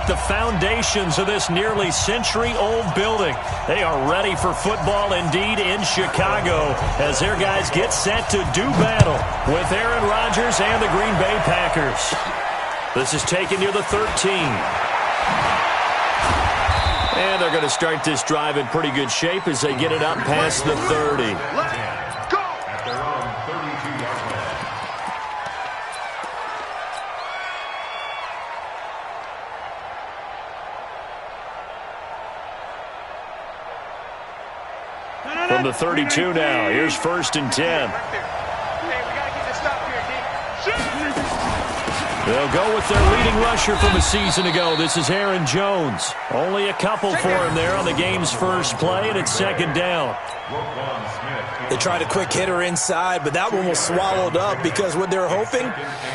like the foundations of this nearly century-old building. They are ready for football indeed in Chicago as their guys get set to do battle with Aaron Rodgers and the Green Bay Packers. This is taken near the 13. And they're going to start this drive in pretty good shape as they get it up past the 30. From the 32 now, here's 1st and 10. They'll go with their leading rusher from a season ago. This is Aaron Jones. Only a couple for him there on the game's first play, and it's 2nd down. They tried a quick hitter inside, but that one was swallowed up because what they're hoping,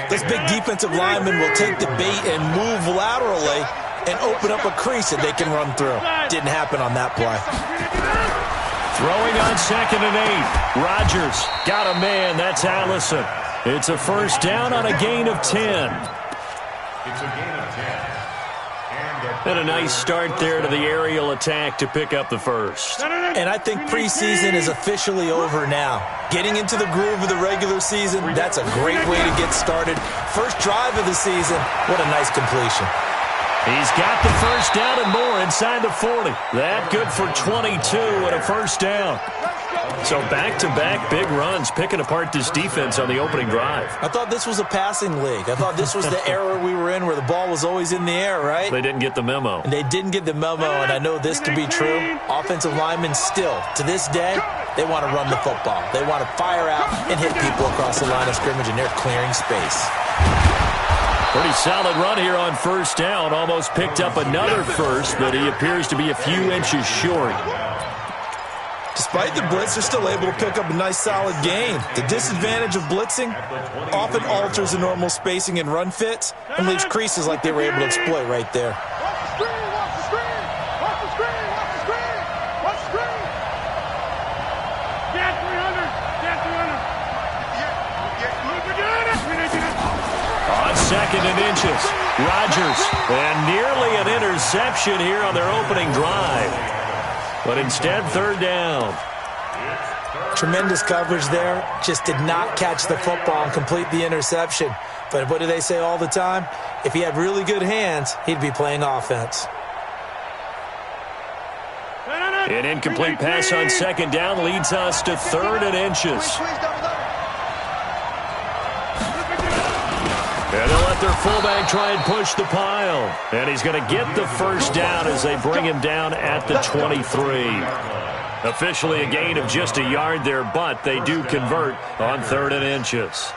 this big defensive lineman will take the bait and move laterally and open up a crease that they can run through. Didn't happen on that play. Throwing on 2nd and 8. Rodgers got a man. That's Allison. It's a 1st down on a gain of 10. It's a gain of 10. And a nice start there to the aerial attack to pick up the first. And I think preseason is officially over now. Getting into the groove of the regular season, that's a great way to get started. First drive of the season, what a nice completion. He's got the 1st down and more inside the 40. That good for 22 and a 1st down. So back-to-back big runs picking apart this defense on the opening drive. I thought this was a passing league. I thought this was the era we were in where the ball was always in the air, right? They didn't get the memo. And they didn't get the memo, and I know this to be true. Offensive linemen still, to this day, they want to run the football. They want to fire out and hit people across the line of scrimmage, and they're clearing space. Pretty solid run here on 1st down. Almost picked up another first, but he appears to be a few inches short. Despite the blitz, they're still able to pick up a nice solid gain. The disadvantage of blitzing often alters the normal spacing and run fits and leaves creases like they were able to exploit right there. On 2nd and inches, Rodgers, and nearly an interception here on their opening drive. But instead, 3rd down. Tremendous coverage there. Just did not catch the football and complete the interception. But what do they say all the time? If he had really good hands, he'd be playing offense. An incomplete pass on 2nd down leads us to 3rd and inches. And they'll let their fullback try and push the pile. And he's going to get the 1st down as they bring him down at the 23. Officially a gain of just a yard there, but they do convert on 3rd and inches.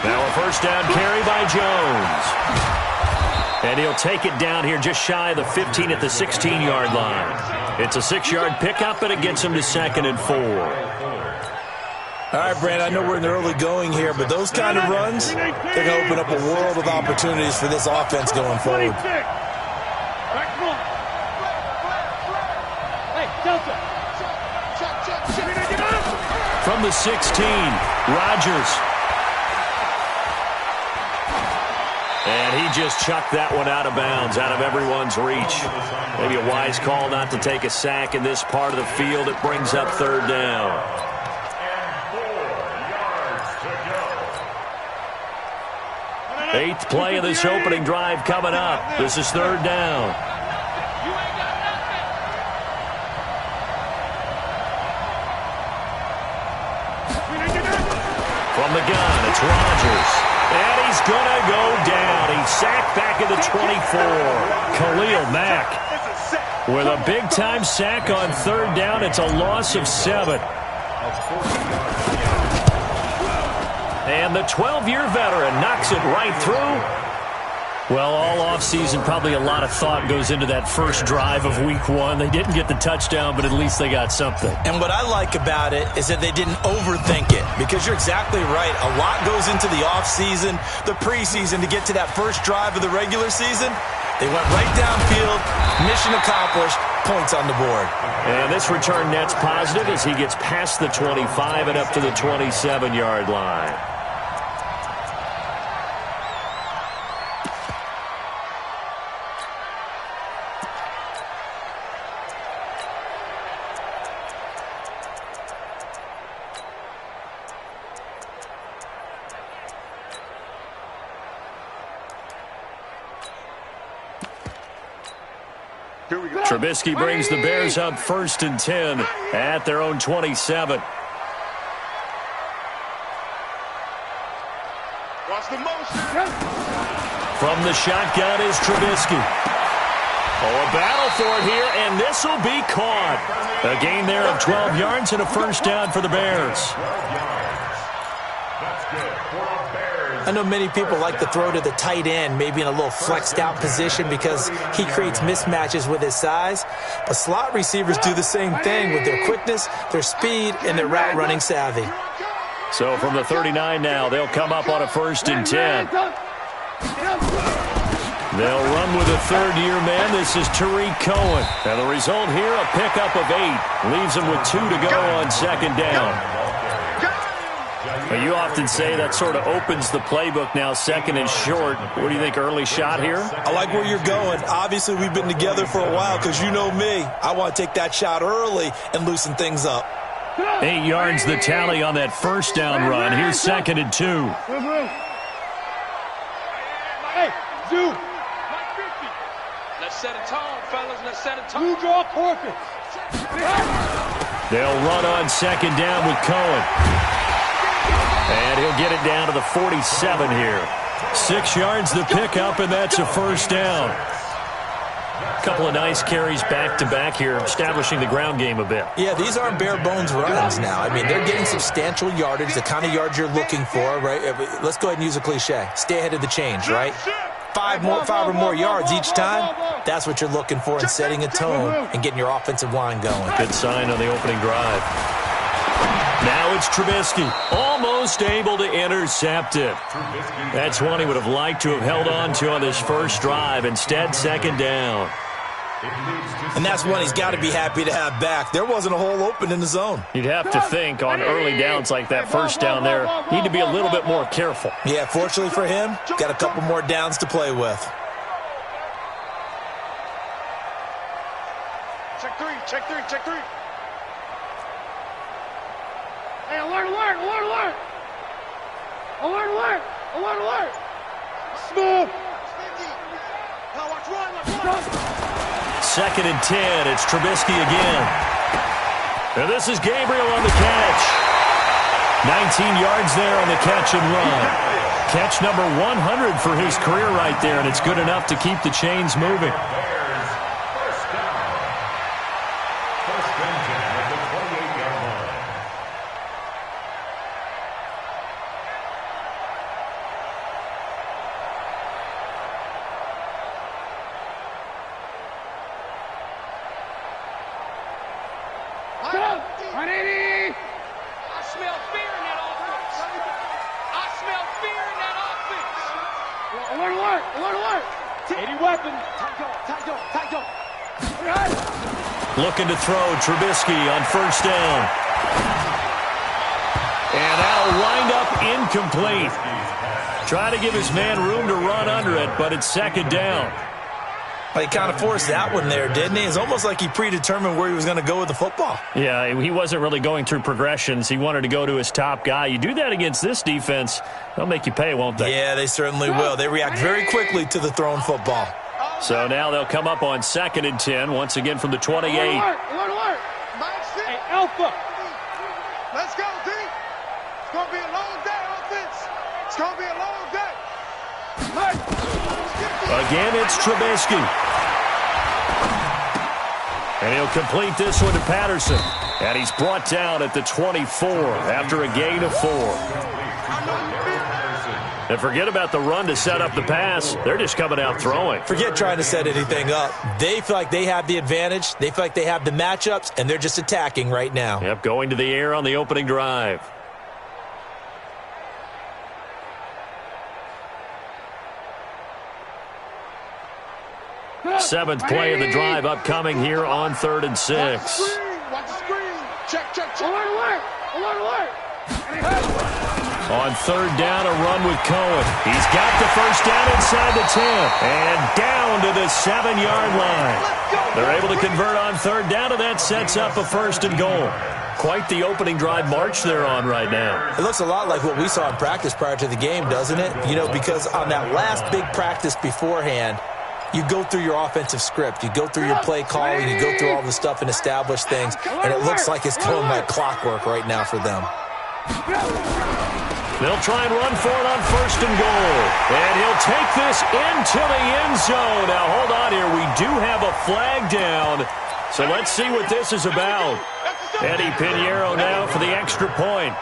Now a 1st down carry by Jones. And he'll take it down here just shy of the 15 at the 16-yard line. It's a 6-yard pickup, and it gets him to 2nd and 4. All right, Brand, I know we're in the early going here, but those kind of runs, they're going to open up a world of opportunities for this offense going forward. From the 16, Rodgers. And he just chucked that one out of bounds, out of everyone's reach. Maybe a wise call not to take a sack in this part of the field. It brings up 3rd down. 8th play of this opening drive coming up. This is 3rd down. From the gun, it's Rodgers. And he's going to go down. He's sacked back at the 24. Khalil Mack with a big-time sack on 3rd down. It's a loss of 7. And the 12-year veteran knocks it right through. Well, all offseason, probably a lot of thought goes into that first drive of Week 1. They didn't get the touchdown, but at least they got something. And what I like about it is that they didn't overthink it, because you're exactly right. A lot goes into the offseason, the preseason, to get to that first drive of the regular season. They went right downfield, mission accomplished, points on the board. And this return net's positive as he gets past the 25 and up to the 27-yard line. Trubisky brings the Bears up 1st and 10 at their own 27. From the shotgun is Trubisky. Oh, a battle for it here, and this will be caught. A gain there of 12 yards and a first down for the Bears. I know many people like to throw to the tight end, maybe in a little flexed out position because he creates mismatches with his size. But slot receivers do the same thing with their quickness, their speed, and their route running savvy. So from the 39 now, they'll come up on a 1st and 10. They'll run with a third-year man. This is Tariq Cohen. And the result here, a pickup of 8. Leaves them with 2 to go on 2nd down. Well, you often say that sort of opens the playbook now, 2nd and short. What do you think, early shot here? I like where you're going. Obviously, we've been together for a while because you know me. I want to take that shot early and loosen things up. 8 yards the tally on that first down run. Here's 2nd and 2. Hey, Zoo. Let's set a tone, fellas. Let's set a tone. You draw corpus. They'll run on 2nd down with Cohen. And he'll get it down to the 47 here. 6 yards the pickup, and that's a first down. A couple of nice carries back-to-back here, establishing the ground game a bit. Yeah, these aren't bare-bones runs now. I mean, they're getting substantial yardage, the kind of yards you're looking for, right? Let's go ahead and use a cliche. Stay ahead of the change, right? 5 or more yards each time, that's what you're looking for in setting a tone and getting your offensive line going. Good sign on the opening drive. Now it's Trubisky, almost able to intercept it. That's one he would have liked to have held on to on this first drive. Instead, 2nd down. And that's one he's got to be happy to have back. There wasn't a hole open in the zone. You'd have to think on early downs like that first down there, need to be a little bit more careful. Yeah, fortunately for him, got a couple more downs to play with. Check three. Hey, alert. Smooth. Now watch run. 2nd and 10. It's Trubisky again. And this is Gabriel on the catch. 19 yards there on the catch and run. Catch number 100 for his career right there, and it's good enough to keep the chains moving. Looking to throw Trubisky on 1st down. And that'll wind up incomplete. Try to give his man room to run under it, but it's 2nd down. Well, he kind of forced that one there, didn't he? It's almost like he predetermined where he was going to go with the football. Yeah, he wasn't really going through progressions. He wanted to go to his top guy. You do that against this defense, they'll make you pay, won't they? Yeah, they certainly will. They react very quickly to the thrown football. So now they'll come up on 2nd and 10, once again from the 28. Alert. Hey, Alpha. Let's go, D. It's going to be a long day, offense. It's going to be a long day. Again, it's Trubisky. And he'll complete this one to Patterson. And he's brought down at the 24 after a gain of 4. And forget about the run to set up the pass. They're just coming out throwing. Forget trying to set anything up. They feel like they have the advantage. They feel like they have the matchups, and they're just attacking right now. Yep, going to the air on the opening drive. seventh play of the drive upcoming here on 3rd and 6. Watch the screen. Check, check, check. Alert, alert, alert, alert. On 3rd down, a run with Cohen. He's got the first down inside the 10 and down to the 7-yard line. They're able to convert on 3rd down, and that sets up a 1st and goal. Quite the opening drive march they're on right now. It looks a lot like what we saw in practice prior to the game, doesn't it? You know, because on that last big practice beforehand, you go through your offensive script. You go through your play calling. You go through all the stuff and establish things. And it looks like it's going like clockwork right now for them. They'll try and run for it on 1st and goal. And he'll take this into the end zone. Now, hold on here. We do have a flag down. So let's see what this is about. Eddie Pinheiro now for the extra point.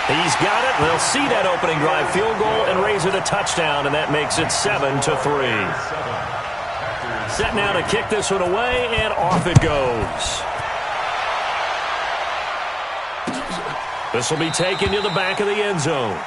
He's got it. They'll see that opening drive field goal and raise it a touchdown, and that makes it 7-3. Set now to kick this one away, and off it goes. This will be taken to the back of the end zone.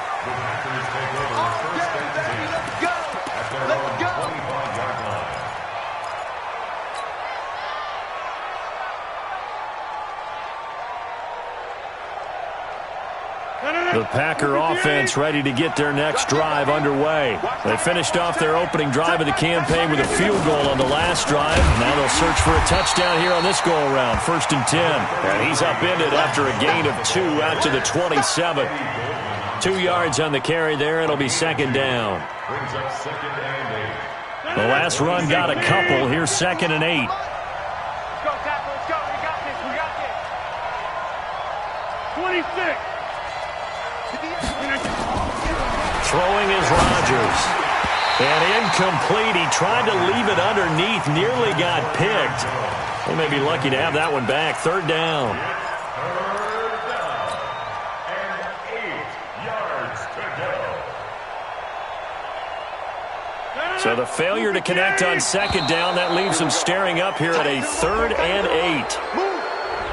The Packer offense ready to get their next drive underway. They finished off their opening drive of the campaign with a field goal on the last drive. Now they'll search for a touchdown here on this go-around, 1st and 10. And he's upended after a gain of 2 out to the 27. 2 yards on the carry there. It'll be 2nd down. The last run got a couple. Here's 2nd and 8. Let's go, tackle. Let's go. We got this. We got this. 26. Throwing is Rodgers. And incomplete. He tried to leave it underneath. Nearly got picked. They may be lucky to have that one back. 3rd down. And 8 yards to go. So the failure to connect on 2nd down, that leaves them staring up here at a 3rd and 8.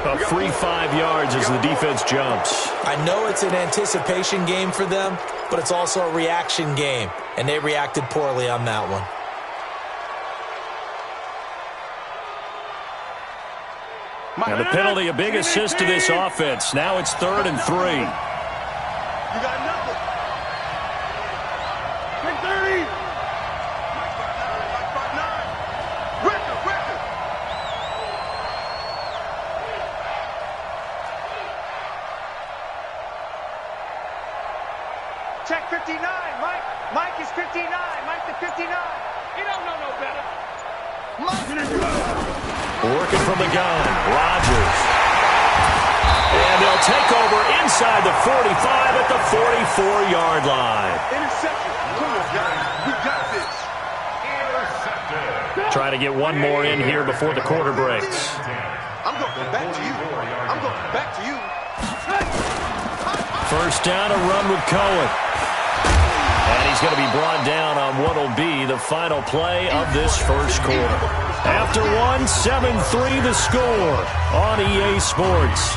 A free 5 yards as the defense jumps. I know it's an anticipation game for them, but it's also a reaction game, and they reacted poorly on that one. Now the penalty, a big assist to this offense. Now it's 3rd and 3. You got nothing. 30. Record. Check 59, Mike. Mike is 59. Mike the 59. You don't know no better. Working from the gun, Rodgers. And they'll take over inside the 45 at the 44-yard line. Interception. Come on, guys. We got this. Intercepted. Try to get one more in here before the quarter breaks. I'm going back to you. I'm going back to you. 1st down, a run with Cohen. And he's going to be brought down on what will be the final play of this 1st quarter. After one, 7-3 the score on EA Sports.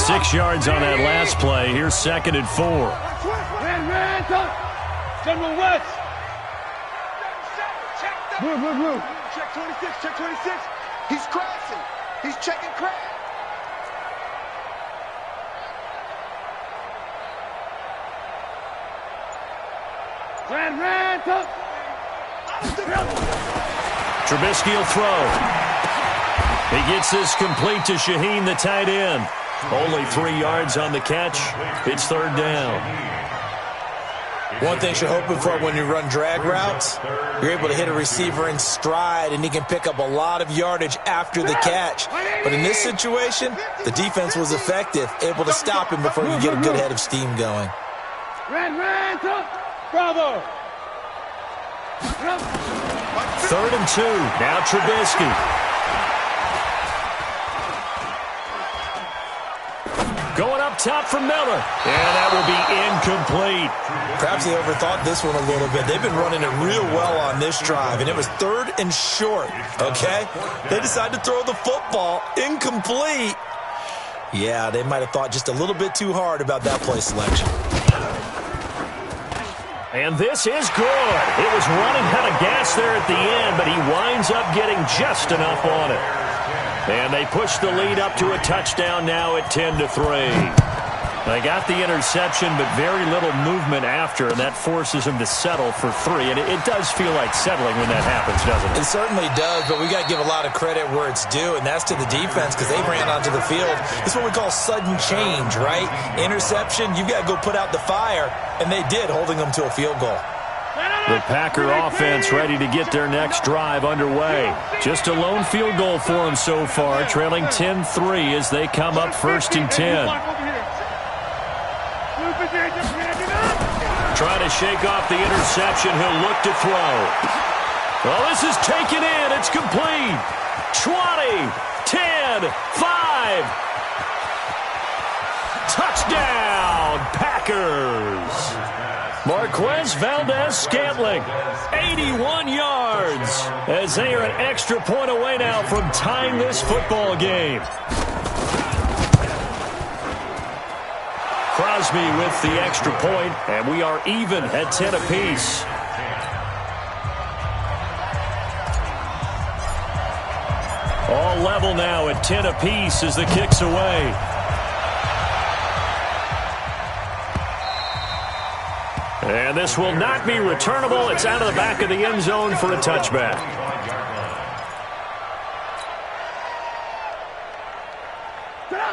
Six yards on that last play. Here's 2nd and 4. Ran, General West. Blue. Check 26, check 26. He's crashing. He's checking crash. Ran, top. Trubisky will throw. He gets this complete to Shaheen, the tight end. Only 3 yards on the catch. It's 3rd down. One thing you're hoping for when you run drag routes, you're able to hit a receiver in stride, and he can pick up a lot of yardage after the catch. But in this situation, the defense was effective, able to stop him before you get a good head of steam going. Ran, top. Bravo. 3rd and 2. Now Trubisky. Going up top for Miller. And that will be incomplete. Perhaps they overthought this one a little bit. They've been running it real well on this drive, and it was 3rd and short, okay? They decided to throw the football. Incomplete. Yeah, they might have thought just a little bit too hard about that play selection. And this is good. It was running out of gas there at the end, but he winds up getting just enough on it. And they push the lead up to a touchdown now at 10-3. They got the interception, but very little movement after, and that forces them to settle for 3. And it does feel like settling when that happens, doesn't it? It certainly does, but we got to give a lot of credit where it's due, and that's to the defense because they ran onto the field. This is what we call sudden change, right? Interception, you've got to go put out the fire, and they did, holding them to a field goal. The Packer offense ready to get their next drive underway. Just a lone field goal for them so far, trailing 10-3 as they come up 1st and 10. Trying to shake off the interception. He'll look to throw. Well, this is taken in. It's complete. 20, 10, 5. Touchdown, Packers. Marquez Valdez-Scantling, 81 yards, as they are an extra point away now from tying this football game. Crosby with the extra point, and we are even at 10 apiece. All level now at 10 apiece as the kick's away. And this will not be returnable. It's out of the back of the end zone for a touchback.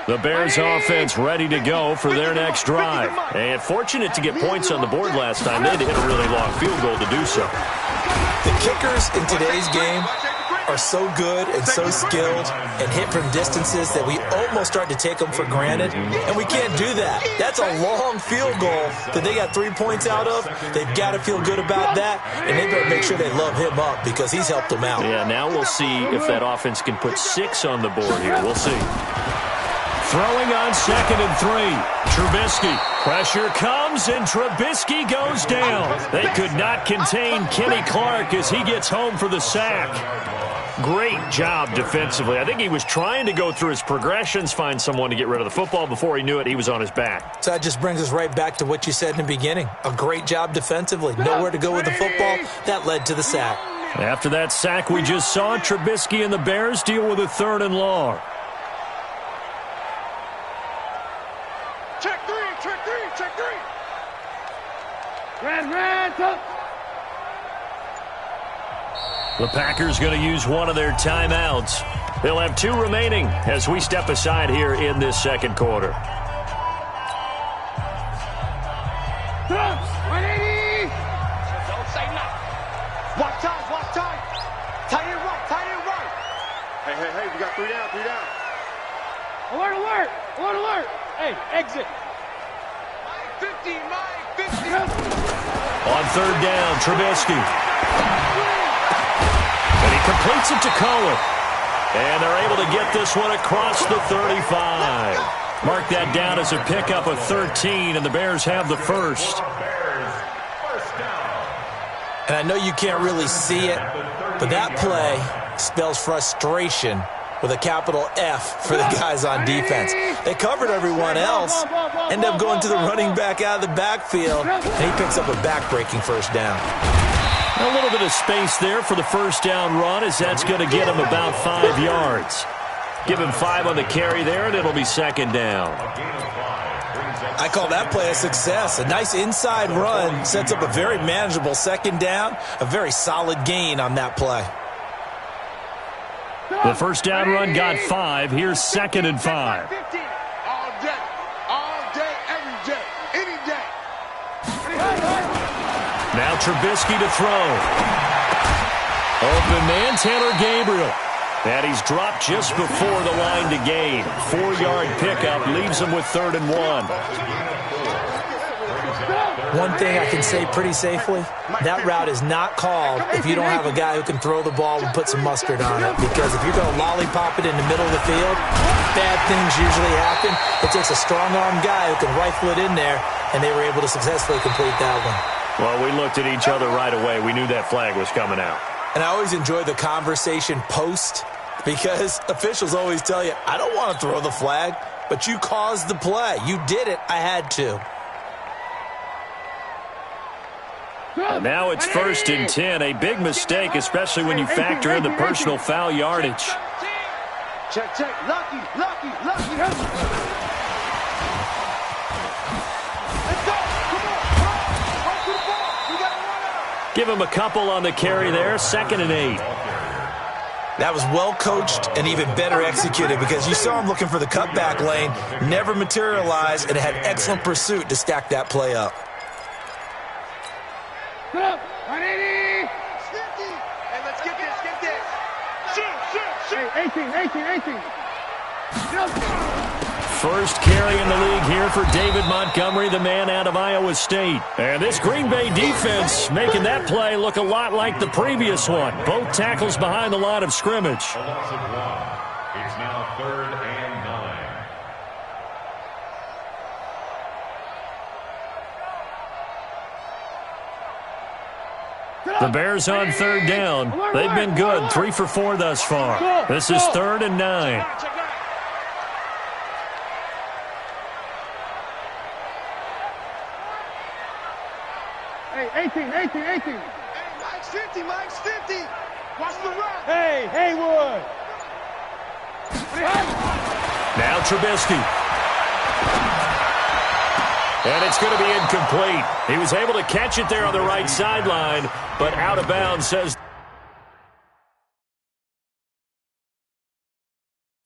The Bears offense ready to go for their next drive. And fortunate to get points on the board last time. They had to hit a really long field goal to do so. The kickers in today's game are so good and so skilled and hit from distances that we almost start to take them for granted, and we can't do that. That's a long field goal that they got 3 points out of. They've got to feel good about that, and they better make sure they love him up because he's helped them out. Yeah, now we'll see if that offense can put 6 on the board here. We'll see. Throwing on 2nd and 3. Trubisky. Pressure comes, and Trubisky goes down. They could not contain Kenny Clark as he gets home for the sack. Great job defensively. I think he was trying to go through his progressions, find someone to get rid of the football. Before he knew it, he was on his back. So that just brings us right back to what you said in the beginning. A great job defensively. Nowhere to go with the football. That led to the sack. After that sack we just saw, Trubisky and the Bears deal with a 3rd and long. Check 3, check 3, check 3. Red, top. The Packers going to use one of their timeouts. They'll have 2 remaining as we step aside here in this 2nd quarter. 180. Don't say nothing. Watch time, watch time. Tight end right, tight end right. Hey, we got 3 down, 3 down. Alert, alert, alert, alert. Hey, exit. Mike 50, Mike 50. On 3rd down, Trubisky. And he completes it to Cohen. And they're able to get this one across the 35. Mark that down as a pickup of 13, and the Bears have the first. And I know you can't really see it, but that play spells frustration with a capital F for the guys on defense. They covered everyone else, end up going to the running back out of the backfield, and he picks up a back-breaking 1st down. A little bit of space there for the 1st down run, as that's going to get him about 5 yards. Give him 5 on the carry there, and it'll be 2nd down. I call that play a success. A nice inside run sets up a very manageable 2nd down, a very solid gain on that play. The 1st down run got 5. Here's 2nd and 5. All day, every day, any day. Now Trubisky to throw. Open man, Taylor Gabriel. And he's dropped just before the line to gain. 4-yard pickup leaves him with 3rd and 1. One thing I can say pretty safely, that route is not called if you don't have a guy who can throw the ball and put some mustard on it. Because if you're going to lollipop it in the middle of the field, bad things usually happen. It takes a strong-arm guy who can rifle it in there, and they were able to successfully complete that one. Well, we looked at each other right away. We knew that flag was coming out. And I always enjoy the conversation post, because officials always tell you, I don't want to throw the flag, but you caused the play. You did it. I had to. And now it's 1st and 10. A big mistake, especially when you factor in the personal foul yardage. Check, check. Lucky. Let's go. Come on. Run to the ball. We got to run out. Give him a couple on the carry there. 2nd and 8. That was well coached and even better executed, because you saw him looking for the cutback lane, never materialized, and had excellent pursuit to stack that play up. 180. 50. Hey, let's get this. Shoot. 18. First carry in the league here for David Montgomery, the man out of Iowa State. And this Green Bay defense making that play look a lot like the previous one. Both tackles behind the line of scrimmage. A loss of 1. It's now 3rd and 9. The Bears on 3rd down. They've been good, 3 for 4 thus far. This is 3rd and 9. Hey, 18. Hey, Mike's 50. Watch the run. Hey, Haywood. Now Trubisky. And it's going to be incomplete. He was able to catch it there on the right sideline, but out of bounds, says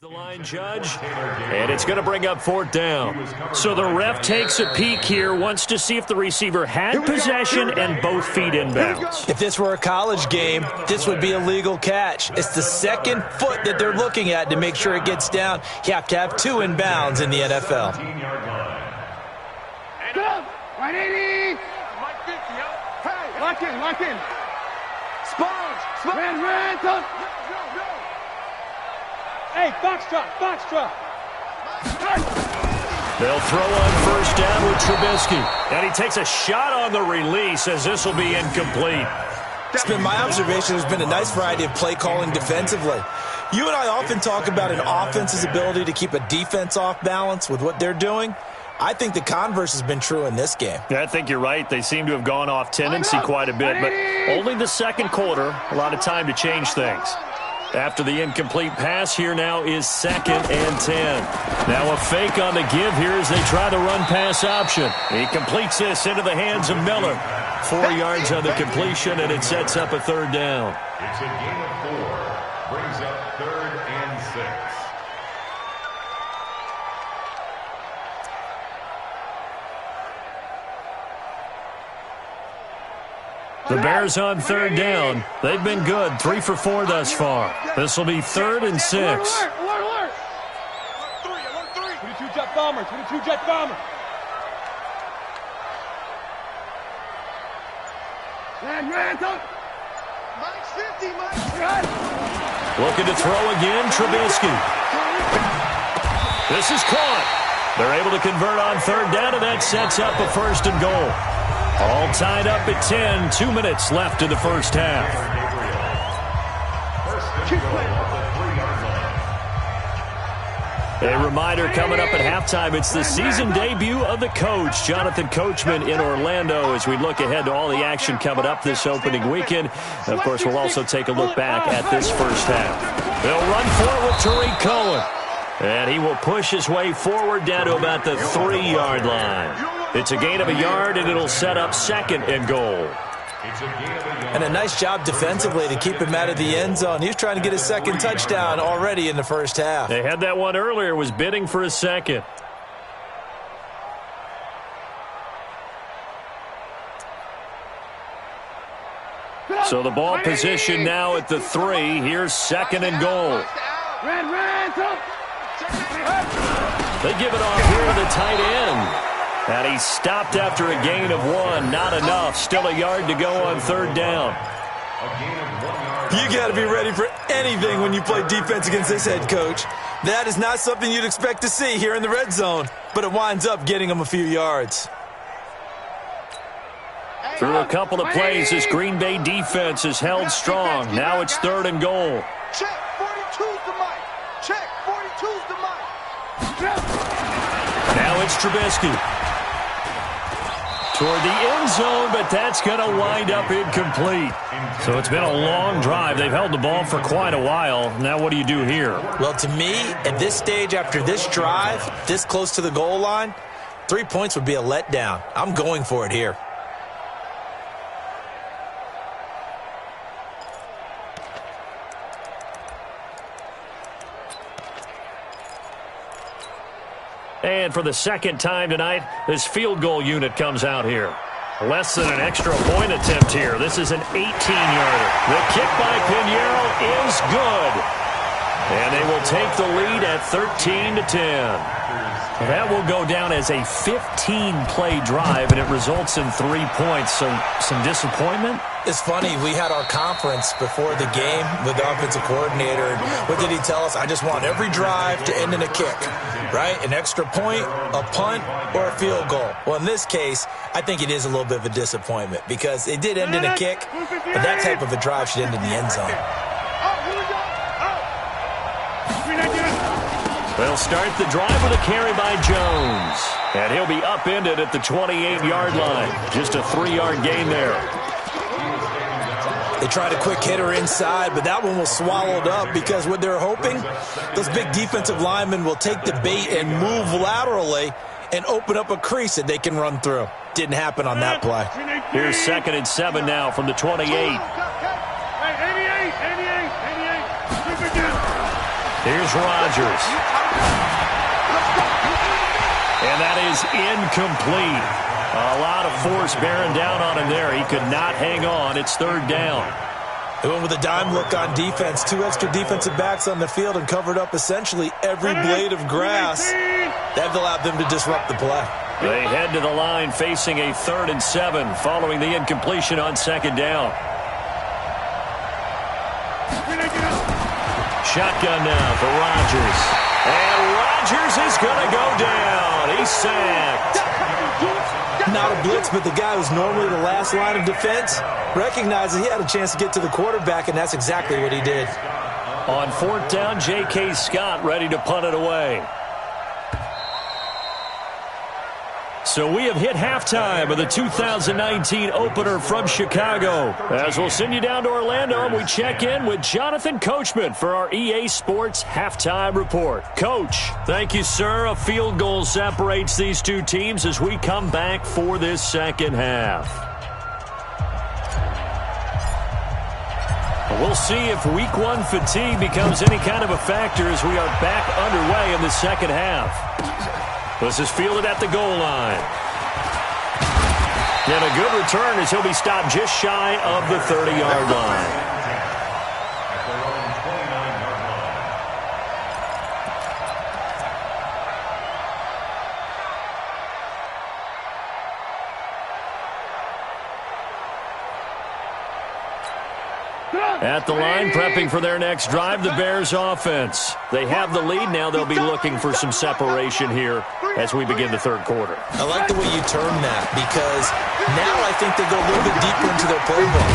the line judge. And it's going to bring up 4th down. So the ref takes a peek here, wants to see if the receiver had possession and both feet inbounds. If this were a college game, this would be a legal catch. It's the second foot that they're looking at to make sure it gets down. You have to have 2 inbounds in the NFL. 180. Mike 50, yo. Hey, lock in. Sponge. Ran, go. Hey, Foxtrot. They'll throw on 1st down with Trubisky. And he takes a shot on the release as this will be incomplete. It's been my observation there's been a nice variety of play calling defensively. You and I often talk about an offense's ability to keep a defense off balance with what they're doing. I think the converse has been true in this game. Yeah, I think you're right. They seem to have gone off tendency quite a bit, but only the 2nd quarter, a lot of time to change things. After the incomplete pass, here now is 2nd and 10. Now a fake on the give here as they try the run-pass option. He completes this into the hands of Miller. 4 yards on the completion, and it sets up a 3rd down. It's a gain of 4. Brings up 3rd and 6. The Bears on 3rd down. They've been good, 3 for 4 thus far. This will be 3rd and 6. Alert. 22 jet bomber. Mike's 50, Looking to throw again, Trubisky. This is caught. They're able to convert on 3rd down, and that sets up a 1st and goal. All tied up at 10. 2 minutes left in the first half. A reminder coming up at halftime, it's the season debut of the coach, Jonathan Coachman, in Orlando, as we look ahead to all the action coming up this opening weekend. Of course, we'll also take a look back at this first half. They'll run forward with Tariq Cohen. And he will push his way forward down to about the 3-yard line. It's a gain of a yard, and it'll set up 2nd and goal. And a nice job defensively to keep him out of the end zone. He was trying to get his 2nd touchdown already in the first half. They had that one earlier, was bidding for a 2nd. So the ball position now at the 3. Here's 2nd and goal. They give it off here to the tight end. And he's stopped after a gain of 1. Not enough. Still a yard to go on 3rd down. A gain of 1 yard. You got to be ready for anything when you play defense against this head coach. That is not something you'd expect to see here in the red zone, but it winds up getting him a few yards. Through a couple of plays, this Green Bay defense is held strong. Now it's 3rd and goal. Check, 42's the mic. Check, 42's the mic. Now it's Trubisky. Toward the end zone, but that's going to wind up incomplete. So it's been a long drive. They've held the ball for quite a while. Now what do you do here? Well, to me, at this stage, after this drive, this close to the goal line, 3 points would be a letdown. I'm going for it here. And for the second time tonight, this field goal unit comes out here. Less than an extra point attempt here. This is an 18-yarder. The kick by Pinheiro is good. And they will take the lead at 13-10. That will go down as a 15-play drive, and it results in 3 points. So some disappointment? It's funny, we had our conference before the game with the offensive coordinator, and what did he tell us? I just want every drive to end in a kick, right? An extra point, a punt, or a field goal. Well, in this case, I think it is a little bit of a disappointment because it did end in a kick, but that type of a drive should end in the end zone. They'll start the drive with a carry by Jones. And he'll be upended at the 28-yard line. Just a 3-yard gain there. They tried a quick hitter inside, but that one was swallowed up because what they're hoping, those big defensive linemen will take the bait and move laterally and open up a crease that they can run through. Didn't happen on that play. Here's 2nd and 7 now from the 28. Here's Rodgers. And that is incomplete. A lot of force bearing down on him there. He could not hang on. It's 3rd down. They went with a dime look on defense. 2 extra defensive backs on the field and covered up essentially every blade of grass. That allowed them to disrupt the play. They head to the line facing a 3rd and 7 following the incompletion on 2nd down. Shotgun now for Rodgers. And Rodgers is going to go down. He's sacked. Not a blitz, but the guy who's normally the last line of defense recognized that he had a chance to get to the quarterback, and that's exactly what he did. On 4th down, J.K. Scott ready to punt it away. So we have hit halftime of the 2019 opener from Chicago. As we'll send you down to Orlando, and we check in with Jonathan Coachman for our EA Sports Halftime Report. Coach, thank you, sir. A field goal separates these two teams as we come back for this second half. We'll see if Week 1 fatigue becomes any kind of a factor as we are back underway in the second half. This is fielded at the goal line. And a good return as he'll be stopped just shy of the 30-yard line. At the line, prepping for their next drive, the Bears offense. They have the lead now. They'll be looking for some separation here as we begin the 3rd quarter. I like the way you term that because now I think they go a little bit deeper into their playbook.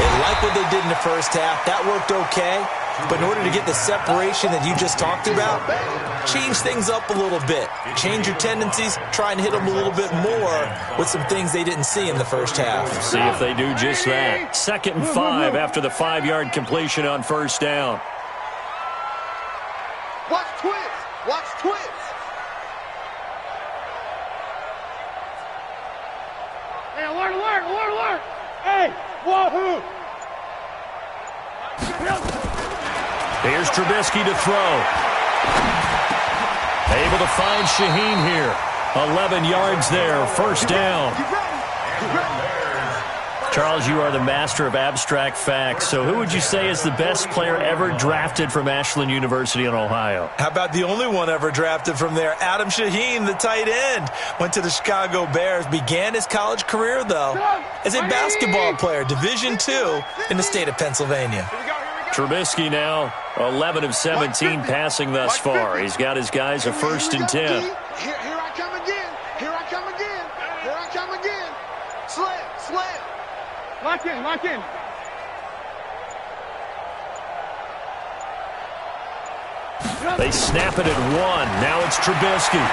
They like what they did in the first half. That worked okay. But in order to get the separation that you just talked about, change things up a little bit. Change your tendencies. Try and hit them a little bit more with some things they didn't see in the first half. See if they do just that. 2nd and 5 after the 5-yard completion on 1st down. Watch twist. Watch twist. Hey, alert, alert, alert, alert. Hey, wahoo. Here's Trubisky to throw. Able to find Shaheen here. 11 yards there, 1st down. Charles, you are the master of abstract facts. So who would you say is the best player ever drafted from Ashland University in Ohio? How about the only one ever drafted from there? Adam Shaheen, the tight end. Went to the Chicago Bears. Began his college career, though, as a basketball player, Division II in the state of Pennsylvania. Trubisky now 11 of 17 passing thus far. He's got his guys a 1st and 10. Here I come again. Here I come again. Here I come again. Slip. Lock in. They snap it at 1. Now it's Trubisky.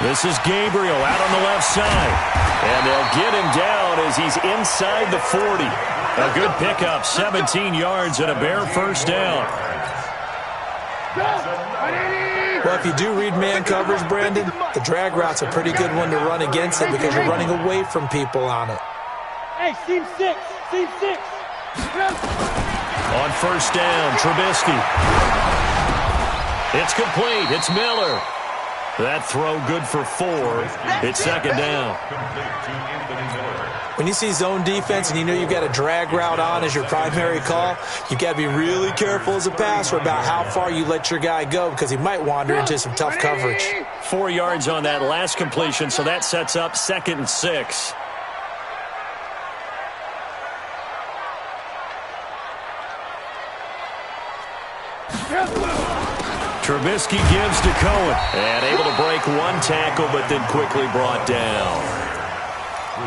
This is Gabriel out on the left side. And they'll get him down as he's inside the 40. A good pickup, 17 yards and a bare 1st down. Well, if you do read man coverage, Brandon, the drag route's a pretty good one to run against it because you're running away from people on it. Hey, seam 6. On 1st down, Trubisky. It's complete. It's Miller. That throw good for 4. It's 2nd down. When you see zone defense and you know you've got a drag route on as your primary call, you've got to be really careful as a passer about how far you let your guy go because he might wander into some tough coverage. 4 yards on that last completion, so that sets up 2nd and 6. Trubisky gives to Cohen, and able to break 1 tackle, but then quickly brought down.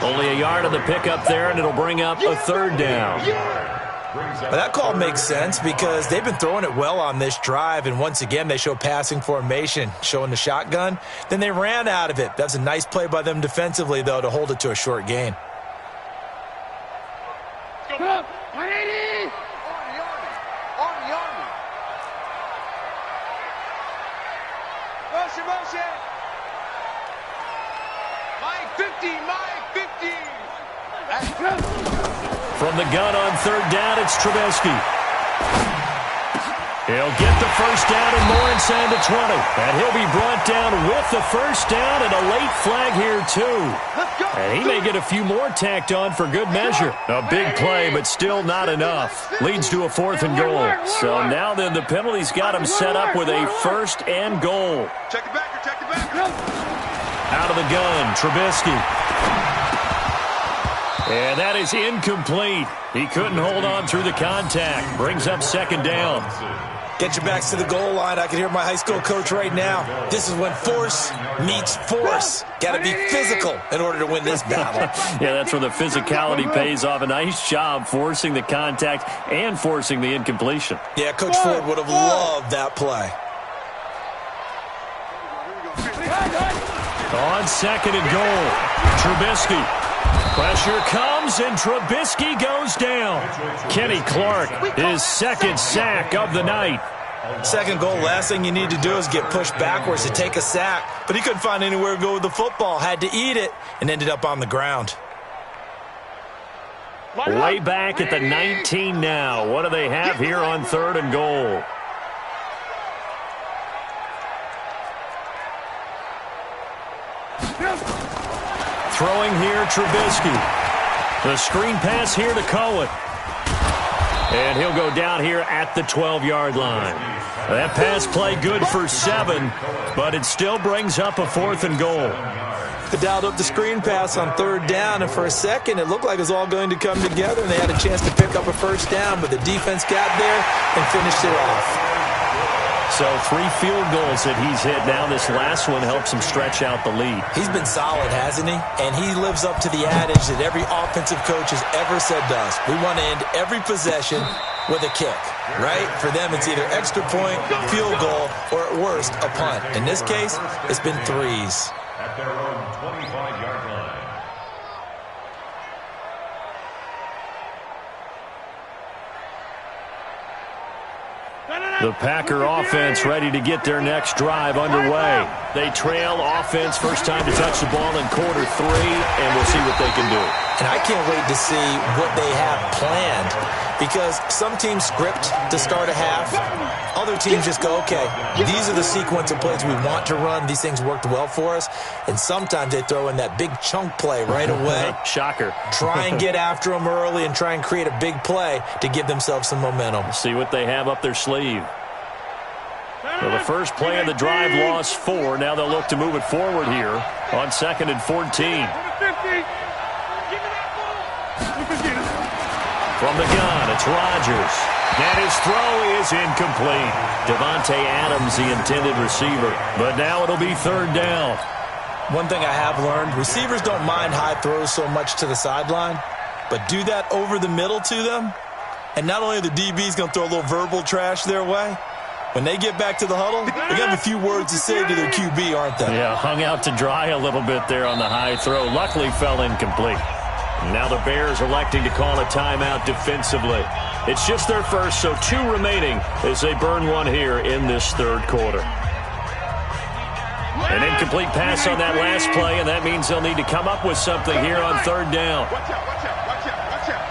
Only a yard on the pickup there, and it'll bring up a 3rd down. Well, that call makes sense because they've been throwing it well on this drive, and once again they show passing formation, showing the shotgun. Then they ran out of it. That's a nice play by them defensively, though, to hold it to a short gain. Motion. Mike 50. From the gun on 3rd down, it's Trubisky. He'll get the 1st down and more inside the 20. And he'll be brought down with the 1st down and a late flag here, too. And he may get a few more tacked on for good measure. A big play, but still not enough. Leads to a 4th and goal. So now then the penalty's got him set up with a 1st and goal. Check it back. Out of the gun, Trubisky. And that is incomplete. He couldn't hold on through the contact. Brings up 2nd down. Get your backs to the goal line. I can hear my high school coach right now. This is when force meets force. Got to be physical in order to win this battle. Yeah, that's where the physicality pays off. A nice job forcing the contact and forcing the incompletion. Yeah, Coach Ford would have loved that play. On 2nd and goal, Trubisky. Pressure comes, and Trubisky goes down. Kenny Clark, his 2nd sack of the night. 2nd goal, last thing you need to do is get pushed backwards to take a sack. But he couldn't find anywhere to go with the football, had to eat it, and ended up on the ground. Way back at the 19 now. What do they have here on 3rd and goal? Throwing here, Trubisky. The screen pass here to Cohen. And he'll go down here at the 12-yard line. That pass play good for 7, but it still brings up a 4th and goal. They dialed up the screen pass on 3rd down, and for a second it looked like it was all going to come together, and they had a chance to pick up a 1st down, but the defense got there and finished it off. So 3 field goals that he's hit now. This last one helps him stretch out the lead. He's been solid, hasn't he? And he lives up to the adage that every offensive coach has ever said to us. We want to end every possession with a kick, right? For them, it's either extra point, field goal, or at worst, a punt. In this case, it's been 3s. At their own 25-yard line. The Packer offense ready to get their next drive underway. They trail offense, first time to touch the ball in quarter 3, and we'll see what they can do. And I can't wait to see what they have planned, because some teams script to start a half. Other teams just go, okay, these are the sequence of plays we want to run. These things worked well for us. And sometimes they throw in that big chunk play right away. Shocker. Try and get after them early and try and create a big play to give themselves some momentum. See what they have up their sleeve. Well, the first play of the drive lost 4. Now they'll look to move it forward here on 2nd and 14. From the gun, it's Rodgers. And his throw is incomplete. Devontae Adams, the intended receiver. But now it'll be third down. One thing I have learned, receivers don't mind high throws so much to the sideline, but do that over the middle to them, and not only are the DBs going to throw a little verbal trash their way, when they get back to the huddle, they're going to have a few words to say to their QB, aren't they? Yeah, hung out to dry a little bit there on the high throw. Luckily fell incomplete. Now the Bears electing to call a timeout defensively. It's just their first, so 2 remaining as they burn one here in this third quarter. An incomplete pass on that last play, and that means they'll need to come up with something here on third down. Watch out, watch out, watch out, watch out.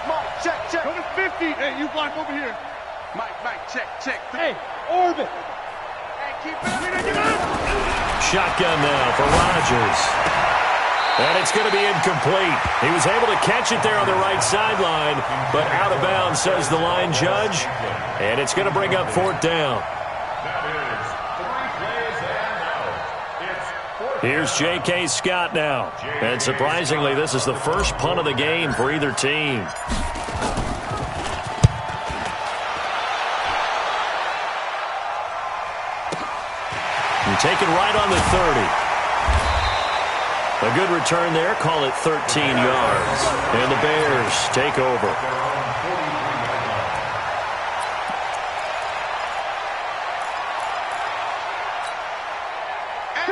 Mike, check. Go to 50. Hey, you block over here. Mike, check. Hey, orbit. Hey, keep it up. Shotgun now for Rodgers. And it's going to be incomplete. He was able to catch it there on the right sideline, but out of bounds, says the line judge. And it's going to bring up fourth down. Here's J.K. Scott now. And surprisingly, this is the first punt of the game for either team. And taken right on the 30. A good return there. Call it 13 yards. And the Bears take over.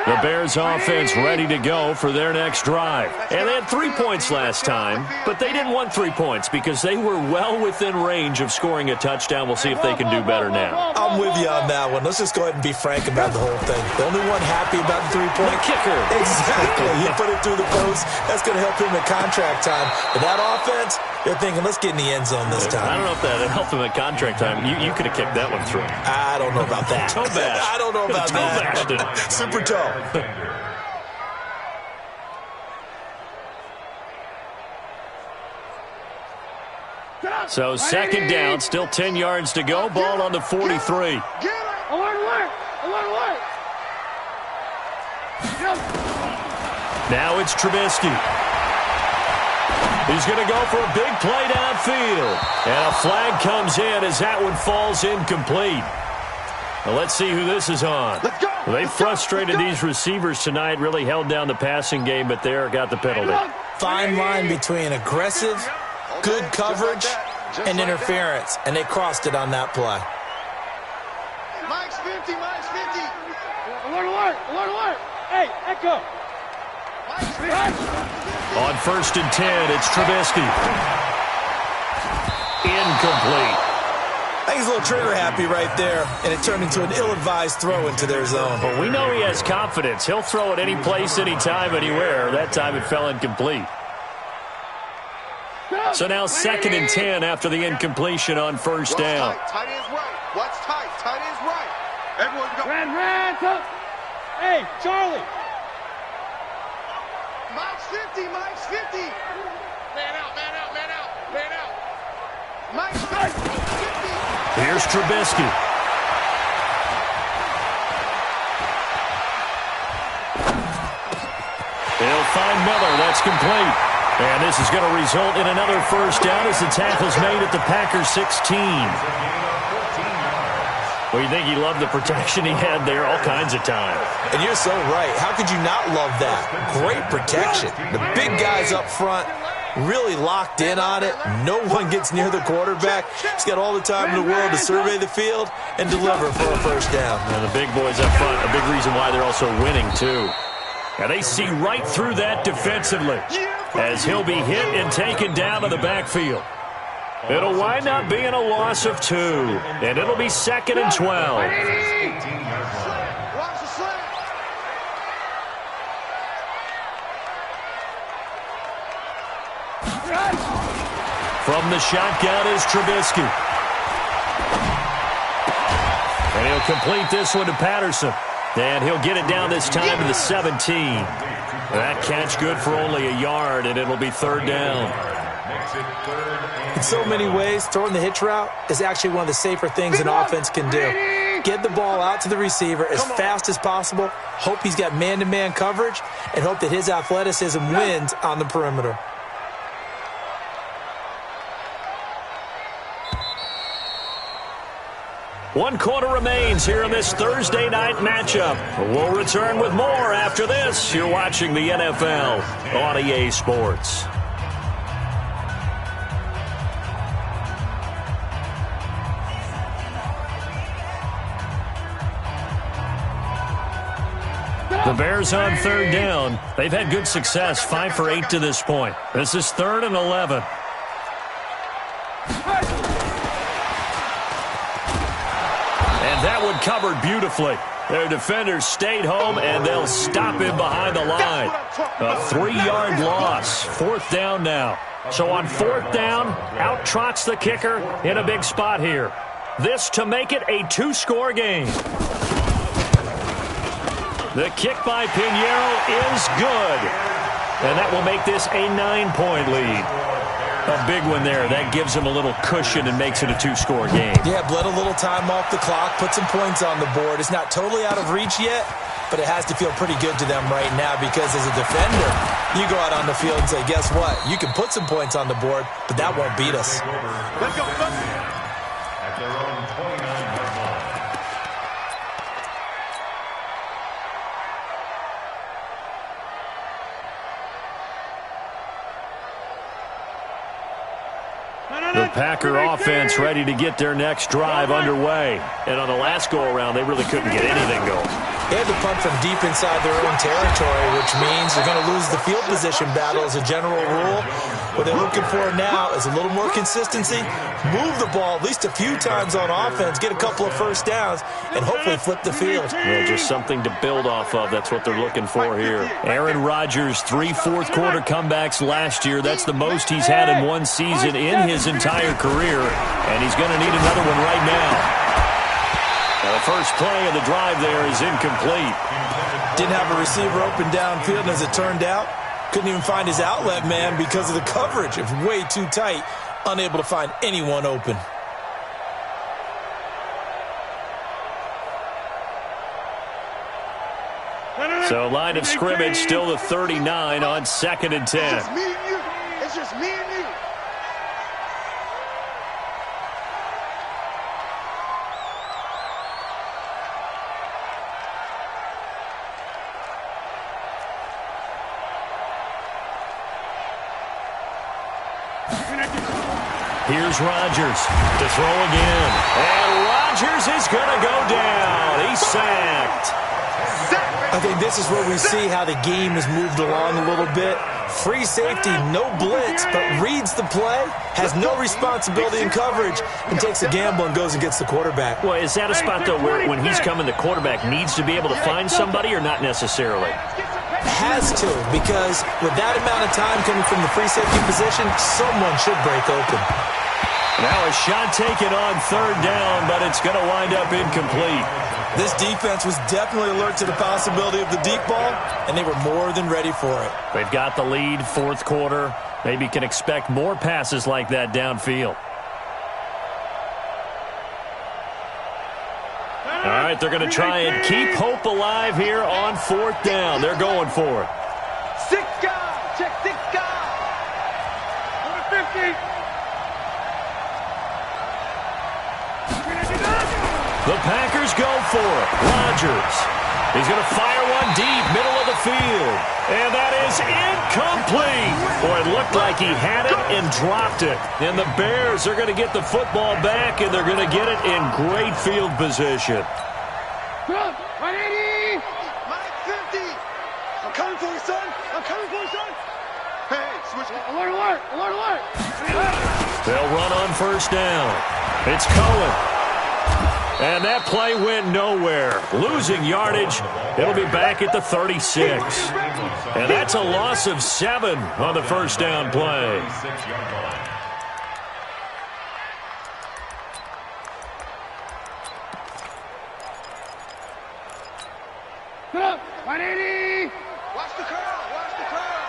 The Bears offense ready to go for their next drive. And they had 3 points last time, but they didn't want 3 points because they were well within range of scoring a touchdown. We'll see if they can do better now. I'm with you on that one. Let's just go ahead and be frank about the whole thing. The only one happy about the 3-point kicker. Exactly. He put it through the post. That's going to help him at contract time. But that offense, they're thinking, let's get in the end zone this time. I don't know if that helped him at contract time. You could have kicked that one through. I don't know about that. Toe bash. I don't know about that. Super toe. So second down, still 10 yards to go. Ball on the 43. Now it's Trubisky. He's going to go for a big play downfield. And a flag comes in as that one falls incomplete. Well, let's see who this is on. They frustrated these receivers tonight, really held down the passing game, but there got the penalty. Fine line between aggressive, good coverage, and interference, and they crossed it on that play. Mike's 50. Alert. Hey, Echo. On 1st and 10, it's Trubisky. Incomplete. I think he's a little trigger happy right there, and it turned into an ill-advised throw into their zone. But we know he has confidence. He'll throw it any place, anytime, anywhere. That time it fell incomplete. So now 2nd and 10 after the incompletion on 1st down. Tight end's right. What's tight? Tight end's right. Everyone go. Ran. Hey, Charlie. Mike's 50. Man out. Mike's 50. Here's Trubisky. They'll find Miller. That's complete. And this is going to result in another first down as the tackle's made at the Packers 16. Well, you think he loved the protection he had there all kinds of time. And you're so right. How could you not love that? Great protection. The big guys up front really locked in on it. No one gets near the quarterback. He's got all the time in the world to survey the field and deliver for a first down. And the big boys up front, a big reason why they're also winning, too. Now they see right through that defensively as he'll be hit and taken down to the backfield. It'll wind up being a loss of 2, and it'll be 2nd and 12. From the shotgun is Trubisky. And he'll complete this one to Patterson. And he'll get it down this time to the 17. That catch good for only a yard, and it'll be 3rd down. In so many ways, throwing the hitch route is actually one of the safer things an offense can do. get the ball out to the receiver as fast as possible, hope he's got man-to-man coverage, and hope that his athleticism wins on the perimeter. One quarter remains here in this Thursday night matchup. We'll return with more after this. You're watching the NFL on EA Sports. The Bears on third down. They've had good success, 5 for 8 to this point. This is 3rd and 11. And that one covered beautifully. Their defenders stayed home, and they'll stop him behind the line. A 3-yard loss. 4th down now. So on 4th down, out trots the kicker in a big spot here. This to make it a 2-score game. The kick by Pinheiro is good. And that will make this a 9-point lead. A big one there. That gives him a little cushion and makes it a 2-score game. Yeah, bled a little time off the clock, put some points on the board. It's not totally out of reach yet, but it has to feel pretty good to them right now because as a defender, you go out on the field and say, guess what? You can put some points on the board, but that won't beat us. Let's go. At their own 29-yard line. The Packer offense ready to get their next drive underway. And on the last go-around, they really couldn't get anything going. They had to punt from deep inside their own territory, which means they're going to lose the field position battle as a general rule. What they're looking for now is a little more consistency, move the ball at least a few times on offense, get a couple of first downs, and hopefully flip the field. Yeah, just something to build off of. That's what they're looking for here. Aaron Rodgers, 3 fourth-quarter comebacks last year. That's the most he's had in one season in his entire career, and he's going to need another one right now. The first play of the drive there is incomplete. Didn't have a receiver open downfield, and as it turned out, couldn't even find his outlet man because of the coverage. It was way too tight, unable to find anyone open. So line of scrimmage still the 39 on 2nd and 10. It's just me and you. It's just me and you. Here's Rodgers to throw again. And Rodgers is going to go down. He's sacked. I think this is where we see how the game has moved along a little bit. Free safety, no blitz, but reads the play, has no responsibility in coverage, and takes a gamble and goes and gets the quarterback. Well, is that a spot, though, where when he's coming, the quarterback needs to be able to find somebody or not necessarily? Has to, because with that amount of time coming from the free safety position, someone should break open. Now a shot taken on 3rd down, but it's going to wind up incomplete. This defense was definitely alert to the possibility of the deep ball, and they were more than ready for it. They've got the lead, 4th quarter. Maybe can expect more passes like that downfield. All right, they're going to try and keep hope alive here on 4th down. They're going for it. 6 guys. Check 6 guys. Number 50. The Packers go for it. Rodgers. He's going to fire one deep, middle of the field. And that is incomplete. Boy, it looked like he had it and dropped it. And the Bears are going to get the football back, and they're going to get it in great field position. 180. Mike 50. I'm coming for you, son. I'm coming for you, son. Hey, switch. Alert, alert, alert, alert. They'll run on 1st down. It's Cohen. And that play went nowhere. Losing yardage. It'll be back at the 36. And that's a loss of 7 on the 1st down play. 36-yard line. Put up. 180. Watch the crowd. Watch the crowd.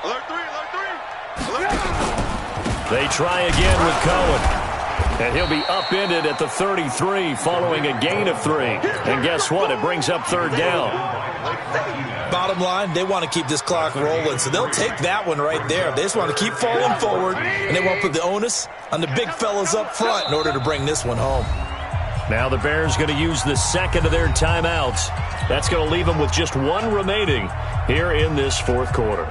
Alert 3. Alert 3. Alert 3. They try again with Cohen. And he'll be upended at the 33 following a gain of 3. And guess what? It brings up third down. Bottom line, they want to keep this clock rolling, so they'll take that one right there. They just want to keep falling forward, and they won't put the onus on the big fellas up front in order to bring this one home. Now the Bears going to use the second of their timeouts. That's going to leave them with just one remaining here in this fourth quarter.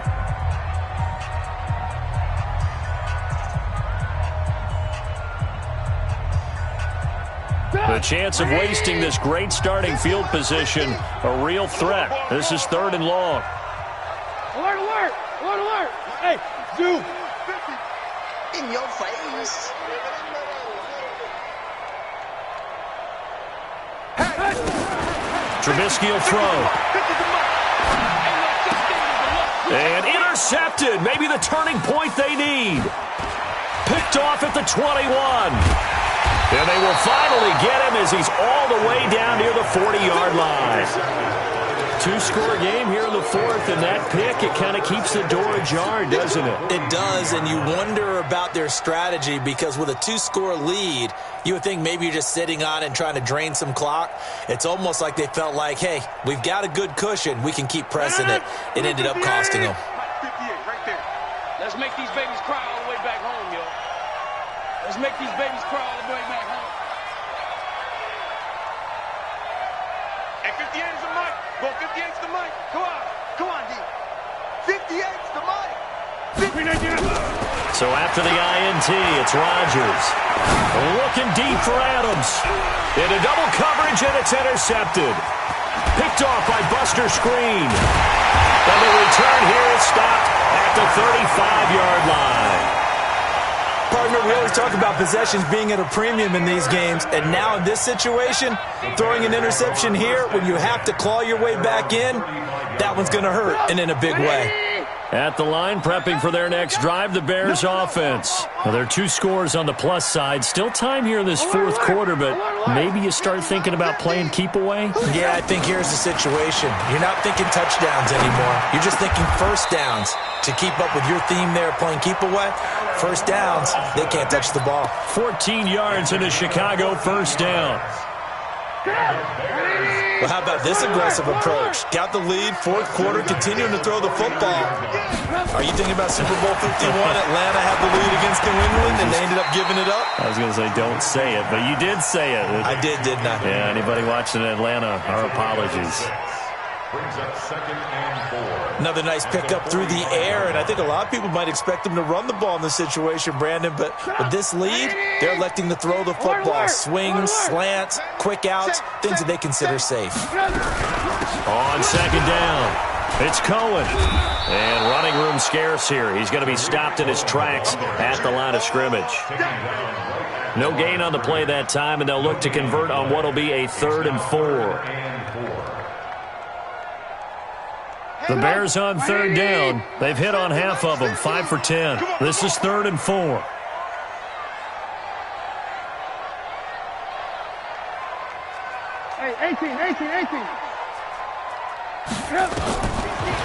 The chance of wasting this great starting field position, a real threat. This is 3rd and long. Alert, alert! Alert, alert! Hey, Zoo! In your face. Trubisky will throw. And intercepted. Maybe the turning point they need. Picked off at the 21. And they will finally get him as he's all the way down near the 40-yard line. 2-score game here in the fourth, and that pick, it kind of keeps the door ajar, doesn't it? It does, and you wonder about their strategy because with a 2-score lead, you would think maybe you're just sitting on it and trying to drain some clock. It's almost like they felt like, hey, we've got a good cushion. We can keep pressing it. It ended up costing them. 58, right there. Let's make these babies cry all the way back home, yo. Let's make these babies cry all the way back home. Hey, 58 is the mic. Go, 58 is the mic. Come on. Come on, D. 58 is the mic. So after the INT, it's Rodgers. Looking deep for Adams. Into double coverage, and it's intercepted. Picked off by Buster Screen. And the return here is stopped at the 35-yard line. Partner, we always talk about possessions being at a premium in these games, and now in this situation, throwing an interception here when you have to claw your way back in, that one's going to hurt, and in a big way. At the line, prepping for their next drive, the Bears offense. Well, there are 2 scores on the plus side. Still time here in this fourth quarter, but maybe you start thinking about playing keep away? Yeah, I think here's the situation. You're not thinking touchdowns anymore. You're just thinking first downs. To keep up with your theme there, playing keep away, first downs, they can't touch the ball. 14 yards in a Chicago first down. Well, how about this aggressive approach? Got the lead, fourth quarter, continuing to throw the football. Are you thinking about Super Bowl 51? Atlanta had the lead against New England, and they ended up giving it up? I was going to say, don't say it, but you did say it. I did, didn't I? Yeah, anybody watching Atlanta, our apologies. Brings up 2nd and 4. Another nice pickup through the air, and I think a lot of people might expect them to run the ball in this situation, Brandon, but with this lead, they're electing to throw the football. Swings, slants, quick outs, things that they consider safe. On second down, it's Cohen. And running room scarce here. He's going to be stopped in his tracks at the line of scrimmage. No gain on the play that time, and they'll look to convert on what will be a 3rd and 4. The Bears on 3rd down. They've hit on half of them, 5 for 10. This is 3rd and 4. Hey, 18.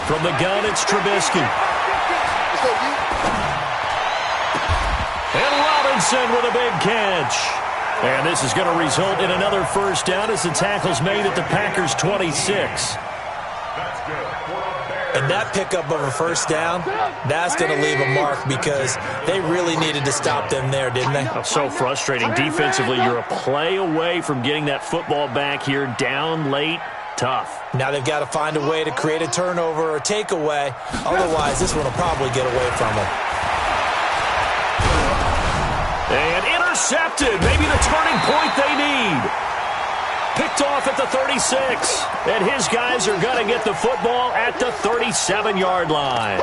From the gun, it's Trubisky. And Robinson with a big catch. And this is going to result in another first down as the tackle's made at the Packers' 26. And that pickup of a first down, that's going to leave a mark because they really needed to stop them there, didn't they? So frustrating. Defensively, you're a play away from getting that football back here, down late, tough. Now they've got to find a way to create a turnover or takeaway. Otherwise, this one will probably get away from them. And intercepted. Maybe the turning point they need. Picked off at the 36. And his guys are going to get the football at the 37-yard line.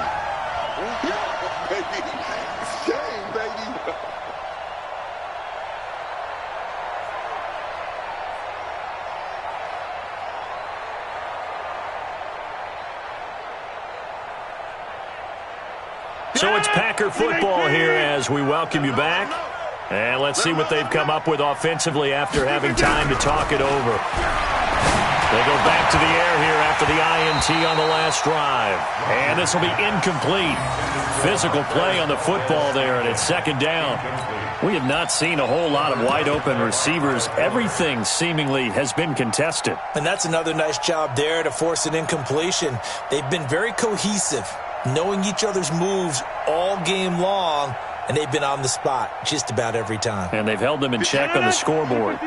So it's Packer football here as we welcome you back. And let's see what they've come up with offensively after having time to talk it over. They go back to the air here after the INT on the last drive. And this will be incomplete. Physical play on the football there, and it's second down. We have not seen a whole lot of wide-open receivers. Everything seemingly has been contested. And that's another nice job there to force an incompletion. They've been very cohesive, knowing each other's moves all game long, and they've been on the spot just about every time. And they've held them in check on the scoreboard.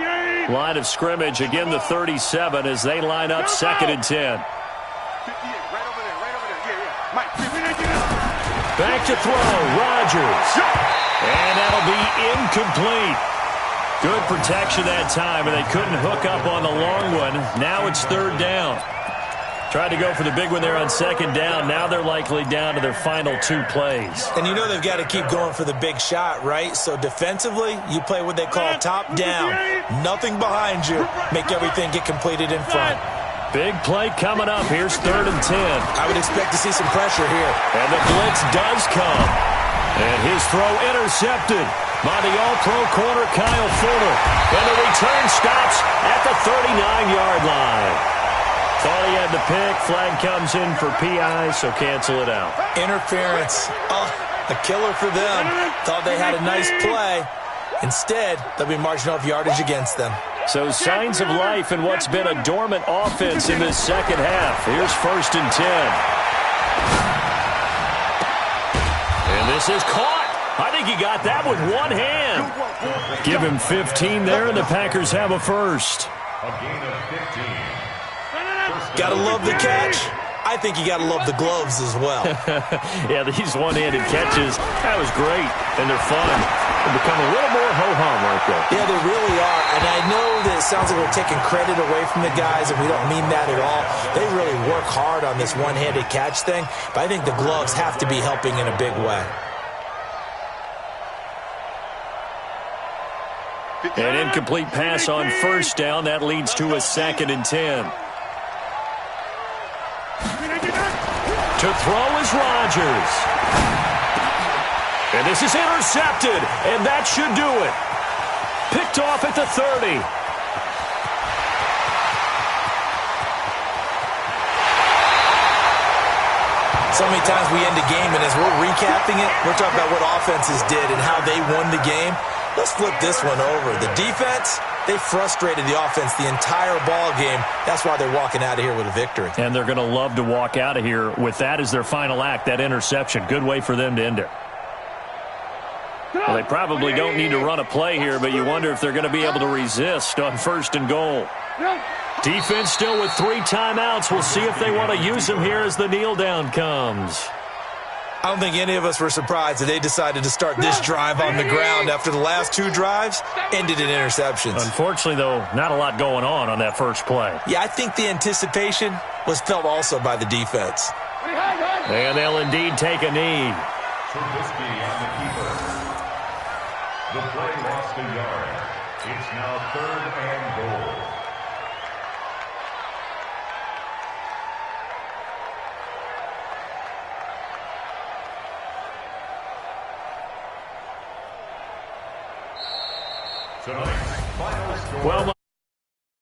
Line of scrimmage, again the 37 as they line up second and 10. Back to throw, Rodgers. And that'll be incomplete. Good protection that time, and they couldn't hook up on the long one. Now it's third down. Tried to go for the big one there on second down. Now they're likely down to their final 2 plays. And you know they've got to keep going for the big shot, right? So defensively, you play what they call top down. Nothing behind you. Make everything get completed in front. Big play coming up. Here's third and 10. I would expect to see some pressure here. And the blitz does come. And his throw intercepted by the all-pro corner, Kyle Fuller. And the return stops at the 39-yard line. Thought he had the pick. Flag comes in for PI, so cancel it out. Interference. Oh, a killer for them. Thought they had a nice play. Instead, they'll be marching off yardage against them. So signs of life in what's been a dormant offense in this second half. Here's first and 10. And this is caught. I think he got that with one hand. Give him 15 there, and the Packers have a first. A gain of 15. Gotta love the catch. I think you gotta love the gloves as well. Yeah, these one-handed catches, that was great, and they're fun. They become a little more ho-hum right there. Yeah, they really are, and I know that it sounds like we're taking credit away from the guys, and we don't mean that at all. They really work hard on this one-handed catch thing, but I think the gloves have to be helping in a big way. An incomplete pass on first down. That leads to a second and 10. To throw is Rodgers. And this is intercepted, and that should do it. Picked off at the 30. So many times we end a game, and as we're recapping it, we're talking about what offenses did and how they won the game. Let's flip this one over. The defense, they frustrated the offense the entire ball game. That's why they're walking out of here with a victory. And they're going to love to walk out of here with that as their final act, that interception. Good way for them to end it. Well, they probably don't need to run a play here, but you wonder if they're going to be able to resist on first and goal. Defense still with 3 timeouts. We'll see if they want to use them here as the kneel down comes. I don't think any of us were surprised that they decided to start this drive on the ground after the last 2 drives ended in interceptions. Unfortunately, though, not a lot going on that first play. Yeah, I think the anticipation was felt also by the defense. And they'll indeed take a knee. Trubisky on the keeper. The play lost a yard. It's now third and goal. Well,